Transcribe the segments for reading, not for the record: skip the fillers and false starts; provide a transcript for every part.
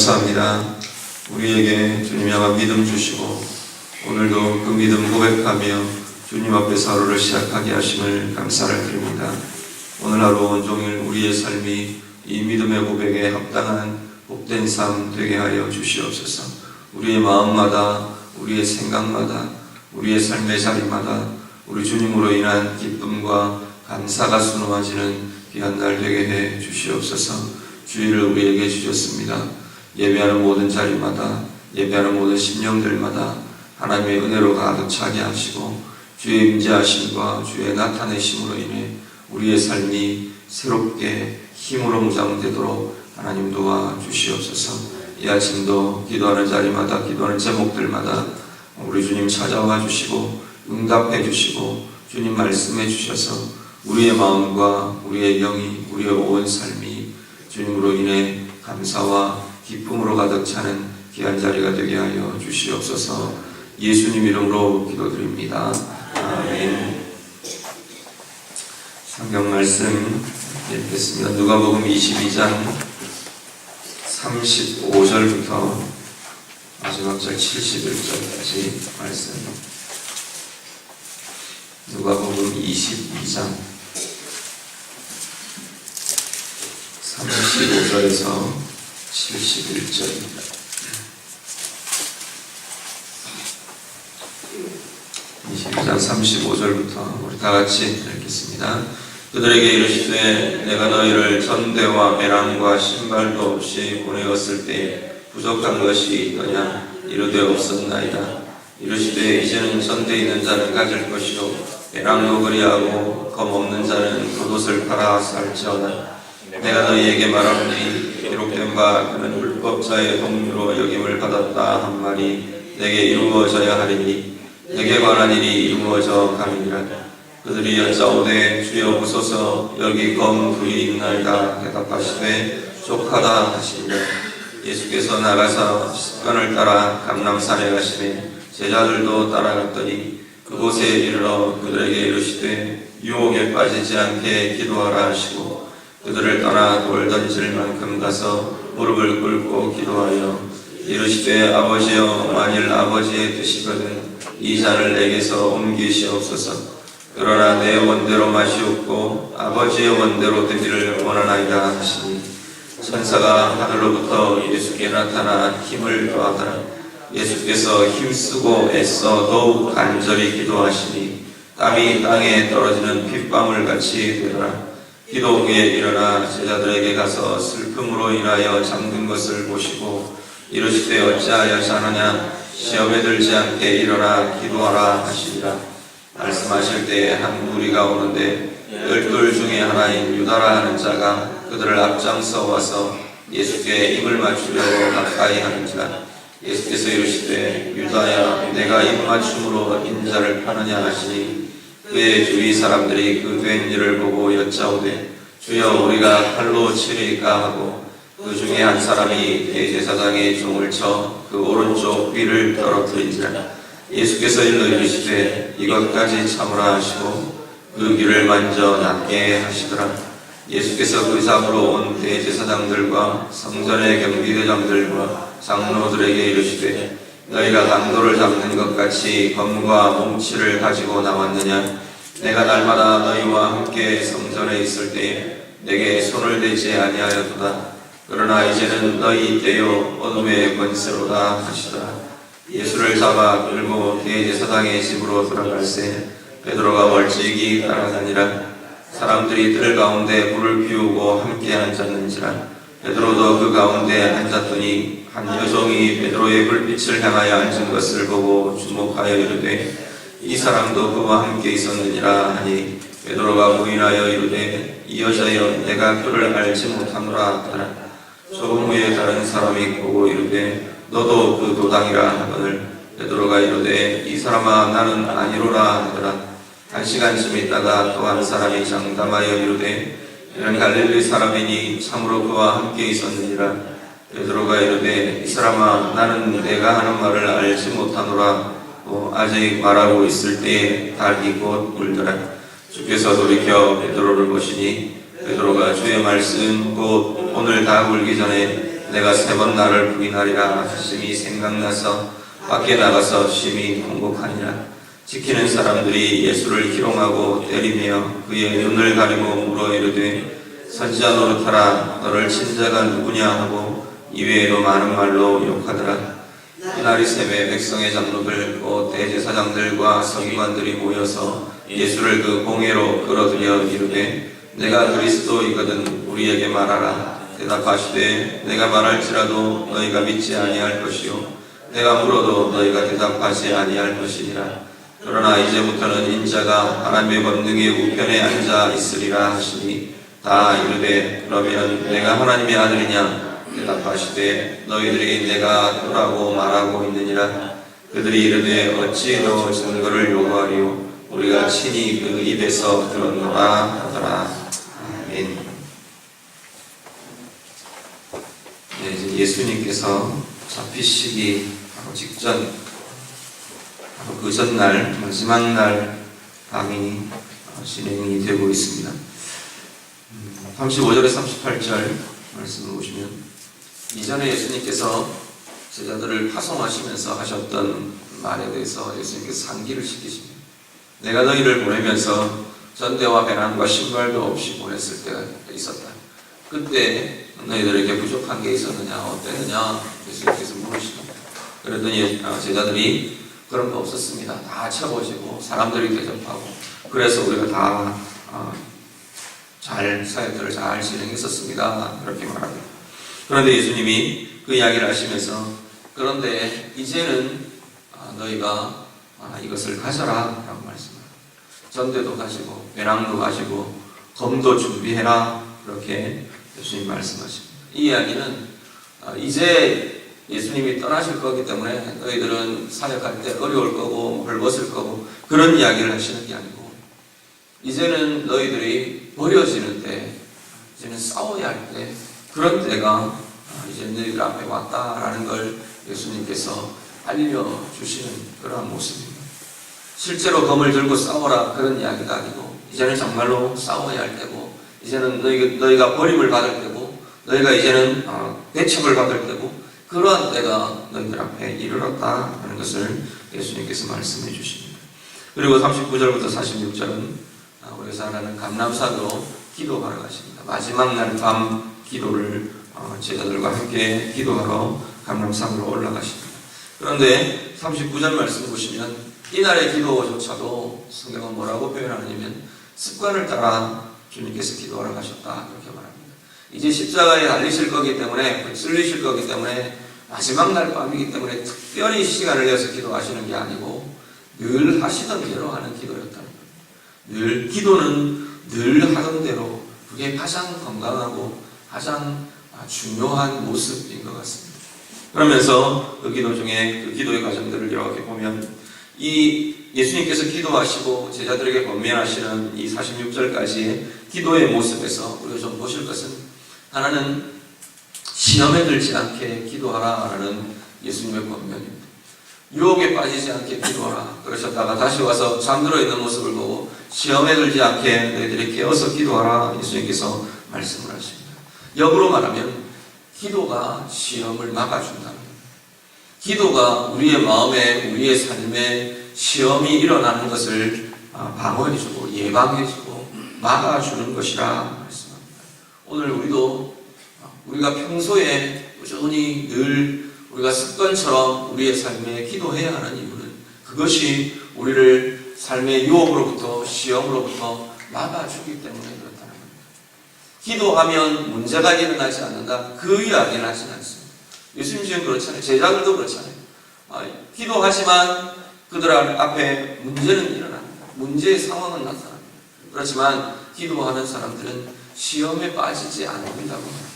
감사합니다. 우리에게 주님 향한 믿음 주시고 오늘도 그 믿음 고백하며 주님 앞에서 하루를 시작하게 하심을 감사를 드립니다. 오늘 하루 온종일 우리의 삶이 이 믿음의 고백에 합당한 복된 삶 되게 하여 주시옵소서. 우리의 마음마다, 우리의 생각마다, 우리의 삶의 자리마다 우리 주님으로 인한 기쁨과 감사가 수놓아지는 귀한 날 되게 해 주시옵소서. 주의를 우리에게 주셨습니다. 예배하는 모든 자리마다, 예배하는 모든 심령들마다 하나님의 은혜로 가득 차게 하시고 주의 임재하심과 주의 나타내심으로 인해 우리의 삶이 새롭게 힘으로 무장되도록 하나님 도와주시옵소서. 이 아침도 기도하는 자리마다, 기도하는 제목들마다 우리 주님 찾아와 주시고 응답해 주시고 주님 말씀해 주셔서 우리의 마음과 우리의 영이, 우리의 온 삶이 주님으로 인해 감사와 기쁨으로 가득 차는 귀한 자리가 되게 하여 주시옵소서. 예수님 이름으로 기도드립니다. 아멘. 성경 말씀 읽겠습니다. 누가복음 22장 35절부터 마지막 절 71절까지 말씀. 누가복음 22장 35절에서 71절입니다. 22장 35절부터 우리 다같이 읽겠습니다. 그들에게 이르시되 내가 너희를 전대와 배랑과 신발도 없이 보내었을 때 부족한 것이 있더냐? 이르되 없었나이다. 이르시되 이제는 전대 있는 자는 가질 것이요 배랑도 그리하고 검 없는 자는 겉옷을 팔아 살지어다. 내가 너희에게 말하노니 기록된 바 그는 불법자의 동료로 여김을 받았다 한 말이 내게 이루어져야 하리니 내게 관한 일이 이루어져 가느니라. 그들이 여짜오되 주여 보소서 여기 검 둘이 있나이다. 대답하시되 족하다 하시니라. 예수께서 나가서 습관을 따라 감람산에 가시매 제자들도 따라갔더니 그곳에 이르러 그들에게 이르시되 유혹에 빠지지 않게 기도하라 하시고 그들을 떠나 돌 던질 만큼 가서 무릎을 꿇고 기도하여 이르시되 아버지여 만일 아버지의 뜻이거든 이 잔을 내게서 옮기시옵소서. 그러나 내 원대로 마시옵고 아버지의 원대로 되기를 원하나이다 하시니 천사가 하늘로부터 예수께 나타나 힘을 더하더라. 예수께서 힘쓰고 애써 더욱 간절히 기도하시니 땀이 땅에 떨어지는 핏방울 같이 되더라. 기도 후에 일어나 제자들에게 가서 슬픔으로 인하여 잠든 것을 보시고 이르시되 어찌하여 자느냐? 시험에 들지 않게 일어나 기도하라 하시니라. 말씀하실 때에 한 무리가 오는데 12 중에 하나인 유다라 하는 자가 그들을 앞장서 와서 예수께 입을 맞추려고 가까이 하는지라. 예수께서 이르시되 유다야 내가 입맞춤으로 인자를 파느냐 하시니 그의 주위 사람들이 그 된 일을 보고 여짜오되 주여 우리가 칼로 치리까 하고 그 중에 한 사람이 대제사장의 종을 쳐 그 오른쪽 귀를 떨어뜨린지라. 예수께서 일러 이르시되 이것까지 참으라 하시고 그 귀를 만져 낫게 하시더라. 예수께서 그 잡으러 온 대제사장들과 성전의 경비대장들과 장로들에게 이르시되 너희가 강도를 잡는 것 같이 검과 몽치를 가지고 나왔느냐? 내가 날마다 너희와 함께 성전에 있을 때에 내게 손을 대지 아니하였도다. 그러나 이제는 너희 때요 어둠의 권세로다 하시더라. 예수를 잡아 끌고 대제사장의 집으로 들어갈새 베드로가 멀찍이 따라다니라. 사람들이 뜰 가운데 불을 피우고 함께 앉았는지라. 베드로도 그 가운데 앉았더니 한 여종이 베드로의 불빛을 향하여 앉은 것을 보고 주목하여 이르되 이 사람도 그와 함께 있었느니라 하니 베드로가 부인하여 이르되 이 여자여 내가 그를 알지 못하노라 하더라. 조금 후에 다른 사람이 보고 이르되 너도 그 도당이라 하거늘 베드로가 이르되 이 사람아 나는 아니로라 하더라. 1시간쯤 있다가 또 한 사람이 장담하여 이르되 이는 갈릴리 사람이니 참으로 그와 함께 있었느니라. 베드로가 이르되 이 사람아 나는 내가 하는 말을 알지 못하노라. 아직 말하고 있을 때에 닭이 곧 울더라. 주께서 돌이켜 베드로를 보시니 베드로가 주의 말씀 곧 오늘 닭 울기 전에 내가 3번 나를 부인하리라 하심이 생각나서 밖에 나가서 심히 통곡하니라. 지키는 사람들이 예수를 희롱하고 때리며 그의 눈을 가리고 물어 이르되 선지자 노릇하라 너를 친 자가 누구냐 하고 이외에도 많은 말로 욕하더라. 이날이 새에 백성의 장로들 곧 대제사장들과 서기관들이 모여서 예수를 그 공회로 끌어들여 이르되 내가 그리스도이거든 우리에게 말하라. 대답하시되 내가 말할지라도 너희가 믿지 아니할 것이요 내가 물어도 너희가 대답하지 아니할 것이니라. 그러나 이제부터는 인자가 하나님의 권능의 우편에 앉아 있으리라 하시니 다 이르되 그러면 내가 하나님의 아들이냐. 대답하시되 너희들이 내가 그라고 말하고 있느니라. 그들이 이르되 어찌 더 증거를 요구하리요 우리가 친히 그 입에서 들었노라 하더라. 아멘. 네, 이제 예수님께서 잡히시기 바로 직전, 바로 그 전날 마지막 날 밤이 진행이 되고 있습니다. 35절에 38절 말씀을 보시면 이전에 예수님께서 제자들을 파송하시면서 하셨던 말에 대해서 예수님께서 상기를 시키십니다. 내가 너희를 보내면서 전대와 배낭과 신발도 없이 보냈을 때가 있었다. 그때 너희들에게 부족한 게 있었느냐 어땠느냐 예수님께서 물으십니다. 그랬더니 제자들이 그런 거 없었습니다. 다 쳐보시고 사람들이 대접하고 그래서 우리가 다 잘 사역들을 잘 진행했었습니다. 그렇게 말합니다. 그런데 예수님이 그 이야기를 하시면서 그런데 이제는 너희가 이것을 가져라 라고 말씀합니다. 전대도 가지고 배낭도 가지고 검도 준비해라 그렇게 예수님 말씀하십니다. 이 이야기는 이제 예수님이 떠나실 거기 때문에 너희들은 사역할 때 어려울 거고 벌벗을 거고 그런 이야기를 하시는 게 아니고 이제는 너희들이 버려지는 때 이제는 싸워야 할 때 그런 때가 이제 너희들 앞에 왔다라는 걸 예수님께서 알려주시는 그러한 모습입니다. 실제로 검을 들고 싸워라 그런 이야기가 아니고 이제는 정말로 싸워야 할 때고 이제는 너희가 버림을 받을 때고 너희가 이제는 배척을 받을 때고 그러한 때가 너희들 앞에 이르렀다는 것을 예수님께서 말씀해 주십니다. 그리고 39절부터 46절은 우리가 잘 아는 감람산으로 기도하러 가십니다. 마지막 날 밤 기도를 제자들과 함께 기도하러 감람산으로 올라가십니다. 그런데 39절 말씀 보시면 이날의 기도조차도 성경은 뭐라고 표현하냐면 습관을 따라 주님께서 기도하러 가셨다 그렇게 말합니다. 이제 십자가에 달리실 거기 때문에 쓸리실 거기 때문에 마지막 날 밤이기 때문에 특별히 시간을 내서 기도하시는 게 아니고 늘 하시던 대로 하는 기도였다는 겁니다. 늘 기도는 늘 하던 대로 그게 가장 건강하고 가장 중요한 모습인 것 같습니다. 그러면서 그 기도 중에 그 기도의 과정들을 이렇게 보면 이 예수님께서 기도하시고 제자들에게 권면하시는 이 46절까지의 기도의 모습에서 우리가 좀 보실 것은 하나는 시험에 들지 않게 기도하라라는 예수님의 권면입니다. 유혹에 빠지지 않게 기도하라 그러셨다가 다시 와서 잠들어 있는 모습을 보고 시험에 들지 않게 너희들이 깨어서 기도하라 예수님께서 말씀을 하십니다. 역으로 말하면 기도가 시험을 막아준다는 겁니다. 기도가 우리의 마음에 우리의 삶에 시험이 일어나는 것을 방어해주고 예방해주고 막아주는 것이라 말씀합니다. 오늘 우리가 평소에 꾸준히 늘 우리가 습관처럼 우리의 삶에 기도해야 하는 이유는 그것이 우리를 삶의 유혹으로부터 시험으로부터 막아주기 때문에 그렇다는 겁니다. 기도하면 문제가 일어나지 않는다 그 이야기는 하진 않습니다. 예수님 지금 그렇잖아요. 제자들도 그렇잖아요. 기도하지만 그들 앞에 문제는 일어납니다. 문제의 상황은 나타납니다. 그렇지만 기도하는 사람들은 시험에 빠지지 않는다고 합니다.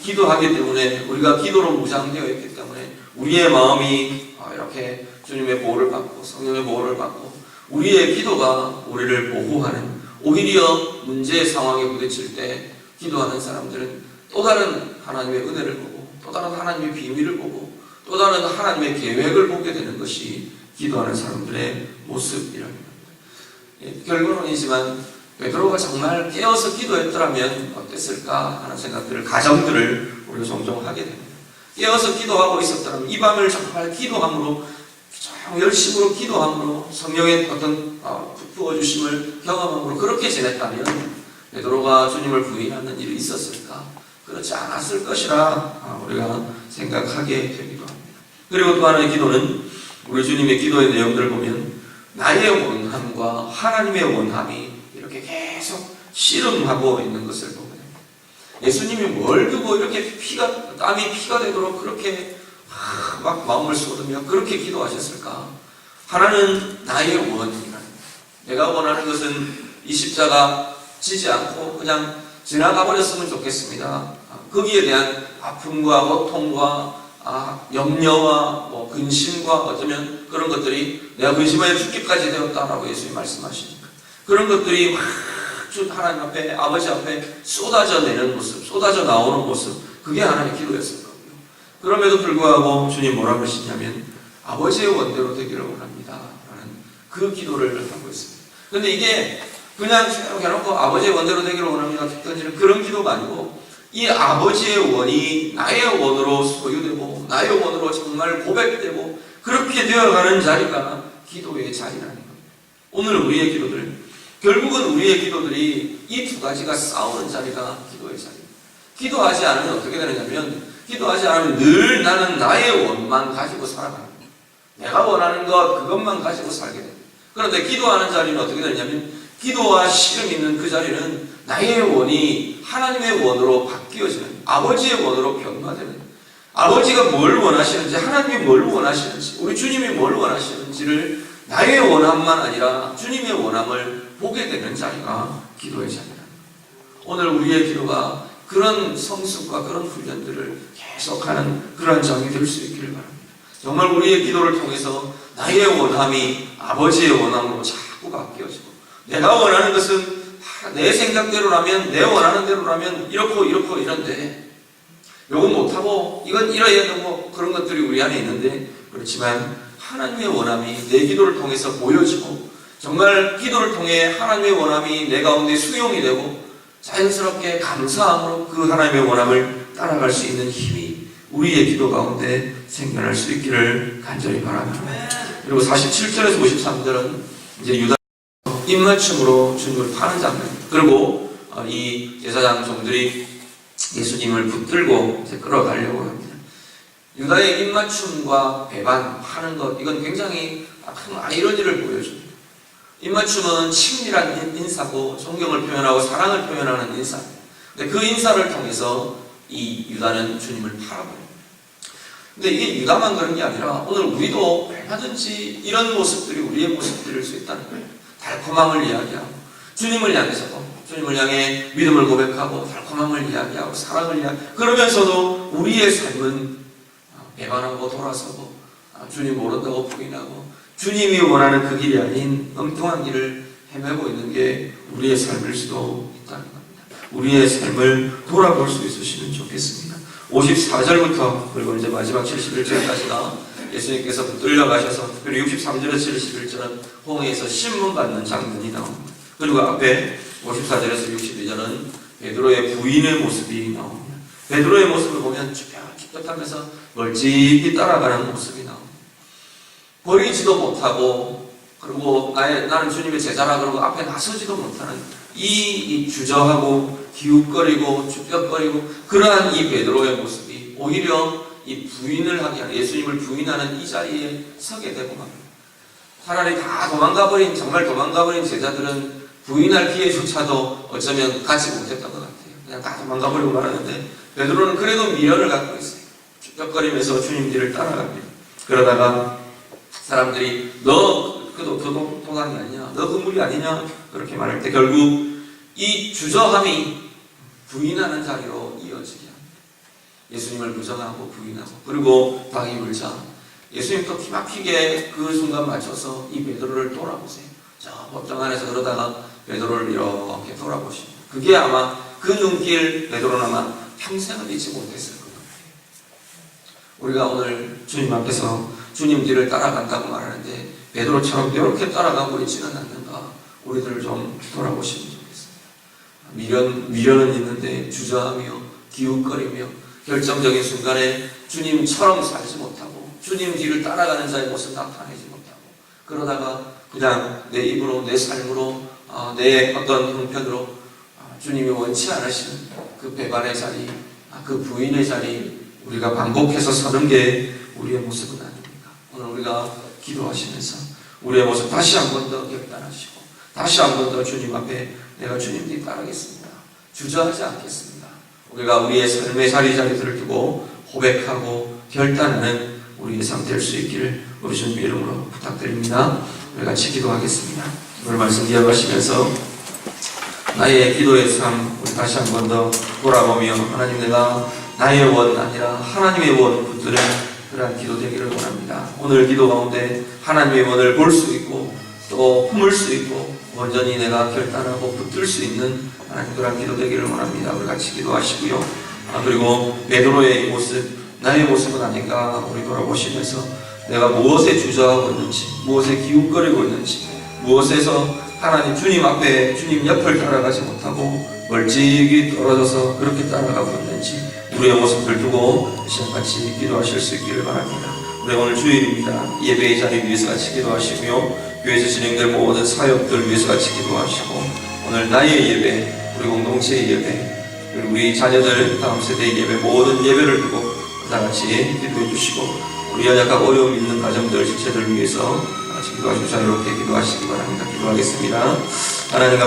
기도하기 때문에 우리가 기도로 무장되어 있기 때문에 우리의 마음이 이렇게 주님의 보호를 받고 성령의 보호를 받고 우리의 기도가 우리를 보호하는 오히려 문제의 상황에 부딪힐 때 기도하는 사람들은 또 다른 하나님의 은혜를 보고 또 다른 하나님의 비밀을 보고 또 다른 하나님의 계획을 보게 되는 것이 기도하는 사람들의 모습이라는 겁니다. 결론이지만 베드로가 정말 깨어서 기도했더라면 어땠을까 하는 생각들을 가정들을 우리가 종종 하게 됩니다. 깨어서 기도하고 있었다면 이 밤을 정말 기도함으로 참 열심으로 기도함으로 성령의 어떤 부어주심을 경험함으로 그렇게 지냈다면 베드로가 주님을 부인하는 일이 있었을까? 그렇지 않았을 것이라 우리가 생각하게 되기도 합니다. 그리고 또 하나의 기도는 우리 주님의 기도의 내용들을 보면 나의 원함과 하나님의 원함이 이렇게 계속 씨름하고 있는 것을 보게 됩니다. 예수님이 뭘 두고 이렇게 땀이 피가 되도록 그렇게 막 마음을 쏟으며 그렇게 기도하셨을까? 하나는 나의 원이라. 내가 원하는 것은 이 십자가 지지 않고 그냥 지나가 버렸으면 좋겠습니다. 거기에 대한 아픔과 고통과 염려와 근심과 어쩌면 그런 것들이 내가 근심하여 죽기까지 되었다라고 예수님이 말씀하시니까 그런 것들이 막 하나님 앞에 아버지 앞에 쏟아져 내는 모습, 쏟아져 나오는 모습, 그게 하나님의 기도였을 거고요. 그럼에도 불구하고 주님 뭐라 그러시냐면 아버지의 원대로 되기를 원합니다 라는 그 기도를 하고 있습니다. 그런데 이게 그냥 쭉 해놓고 아버지의 원대로 되기를 원합니다 던지는 그런 기도가 아니고 이 아버지의 원이 나의 원으로 소유되고 나의 원으로 정말 고백되고 그렇게 되어가는 자리가 기도의 자리라는 겁니다. 오늘 우리의 기도들, 결국은 우리의 기도들이 이 두 가지가 싸우는 자리가 기도의 자리입니다. 기도하지 않으면 어떻게 되느냐면 기도하지 않으면 늘 나는 나의 원만 가지고 살아가는 거예요. 내가 원하는 것 그것만 가지고 살게 됩니다. 그런데 기도하는 자리는 어떻게 되냐면 기도와 씨름 있는 그 자리는 나의 원이 하나님의 원으로 바뀌어지는 아버지의 원으로 변화되는 아버지가 뭘 원하시는지 하나님이 뭘 원하시는지 우리 주님이 뭘 원하시는지를 나의 원함만 아니라 주님의 원함을 보게 되는 자리가 기도의 자리입니다. 오늘 우리의 기도가 그런 성숙과 그런 훈련들을 계속하는 그러한 점이 될 수 있기를 바랍니다. 정말 우리의 기도를 통해서 나의 원함이 아버지의 원함으로 자꾸 바뀌어지고 내가 원하는 것은 내 생각대로라면 내 원하는 대로라면 이렇고 이런데 요건 못하고 이건 이래야 되고 그런 것들이 우리 안에 있는데 그렇지만 하나님의 원함이 내 기도를 통해서 보여지고 정말 기도를 통해 하나님의 원함이 내 가운데 수용이 되고 자연스럽게 감사함으로 그 하나님의 원함을 따라갈 수 있는 힘이 우리의 기도 가운데 생겨날 수 있기를 간절히 바랍니다. 그리고 47절에서 53절은 이제 유다 입맞춤으로 주님을 파는 장면입니다. 그리고 이 제사장 종들이 예수님을 붙들고 이제 끌어가려고 합니다. 유다의 입맞춤과 배반하는 것 이건 굉장히 큰 아이러니를 보여줍니다. 입맞춤은 친밀한 인사고 존경을 표현하고 사랑을 표현하는 인사입니다. 근데 그 인사를 통해서 이 유다는 주님을 팔아버립니다. 근데 이게 유다만 그런 게 아니라 오늘 우리도 얼마든지 이런 모습들이 우리의 모습들일 수 있다는 거예요. 달콤함을 이야기하고 주님을 향해서도 주님을 향해 믿음을 고백하고 달콤함을 이야기하고 사랑을 이야기하고 그러면서도 우리의 삶은 배반하고 돌아서고 주님 모른다고 부인하고 주님이 원하는 그 길이 아닌 엉뚱한 길을 헤매고 있는 게 우리의 삶일 수도 있다는 겁니다. 우리의 삶을 돌아볼 수 있으시면 좋겠습니다. 54절부터 그리고 이제 마지막 71절까지가 예수님께서 붙들려 가셔서 특별히 63절에서 71절은 홍해에서 신문 받는 장면이 나옵니다. 그리고 앞에 54절에서 62절은 베드로의 부인의 모습이 나옵니다. 베드로의 모습을 보면 쭈뼛쭈뼛하면서 멀찍이 따라가는 모습이 나옵니다. 버리지도 못하고 그리고 나는 주님의 제자라 그러고 앞에 나서지도 못하는 이 주저하고 기웃거리고 쭈뼛거리고 그러한 이 베드로의 모습이 오히려 이 부인을 하게 하는 예수님을 부인하는 이 자리에 서게 되고 말입니다. 차라리 다 도망가버린 정말 도망가버린 제자들은 부인할 기회조차도 어쩌면 갖지 못했던 것 같아요. 그냥 다 도망가버리고 말하는데 베드로는 그래도 미련을 갖고 있어요. 쭈뼛거리면서 주님 뒤를 따라갑니다. 그러다가 사람들이 너 그 도당이 아니냐 너 그 무리 아니냐 그렇게 말할 때 결국 이 주저함이 부인하는 자리로 이어지게 합니다. 예수님을 부정하고 부인하고 그리고 방이 물자 예수님 또 기막히게 그 순간 맞춰서 이 베드로를 돌아보세요. 저 법정 안에서 그러다가 베드로를 이렇게 돌아보십니다. 그게 아마 그 눈길 베드로는 아마 평생을 잊지 못했을 것 같아요. 우리가 오늘 주님 앞에서 주님 뒤를 따라간다고 말하는데 베드로처럼 이렇게 따라가고 있지는 않는가 우리들 좀 돌아보시면 좋겠습니다. 미련은 있는데 주저하며 기웃거리며 결정적인 순간에 주님처럼 살지 못하고 주님 뒤를 따라가는 자의 모습 나타내지 못하고 그러다가 그냥 내 입으로 내 삶으로 내 어떤 형편으로 주님이 원치 않으시는 그 배반의 자리, 그 부인의 자리 우리가 반복해서 서는 게 우리의 모습은 아닙니까? 오늘 우리가 기도하시면서 우리의 모습 다시 한 번 더 결단하시고 다시 한 번 더 주님 앞에 내가 주님 뒤 따르겠습니다. 주저하지 않겠습니다. 우리가 우리의 삶의 자리들을 두고 고백하고 결단하는 우리의 삶 될 수 있기를 우리 주님 이름으로 부탁드립니다. 우리 같이 기도하겠습니다. 오늘 말씀 기억하시면서 나의 기도의 삶 우리 다시 한 번 더 돌아보며 하나님 내가 나의 원 아니라 하나님의 원 붙드는 그러한 기도 되기를 원합니다. 오늘 기도 가운데 하나님의 원을 볼 수 있고 또 품을 수 있고 온전히 내가 결단하고 붙들 수 있는 하나님 그러한 기도 되기를 원합니다. 우리 같이 기도하시고요. 그리고 베드로의 모습 나의 모습은 아닌가 우리 돌아보시면서 내가 무엇에 주저하고 있는지 무엇에 기웃거리고 있는지 무엇에서 하나님 주님 앞에 주님 옆을 따라가지 못하고 멀찍이 떨어져서 그렇게 따라가고 있는지 우리의 모습을 두고 시간같이 기도하실 수 있기를 바랍니다. 우리 오늘 주일입니다. 예배의 자리 위해서 같이 기도하시고요. 교회에서 진행될 모든 사역들 위해서 같이 기도하시고 오늘 나의 예배, 우리 공동체의 예배, 그리고 우리 자녀들 다음 세대의 예배 모든 예배를 두고 다같이 기도해 주시고 우리 연약하고 어려움 있는 가정들, 지체들 위해서 같이 기도하시고 자유롭게 기도하시기 바랍니다. 기도하겠습니다. 하나님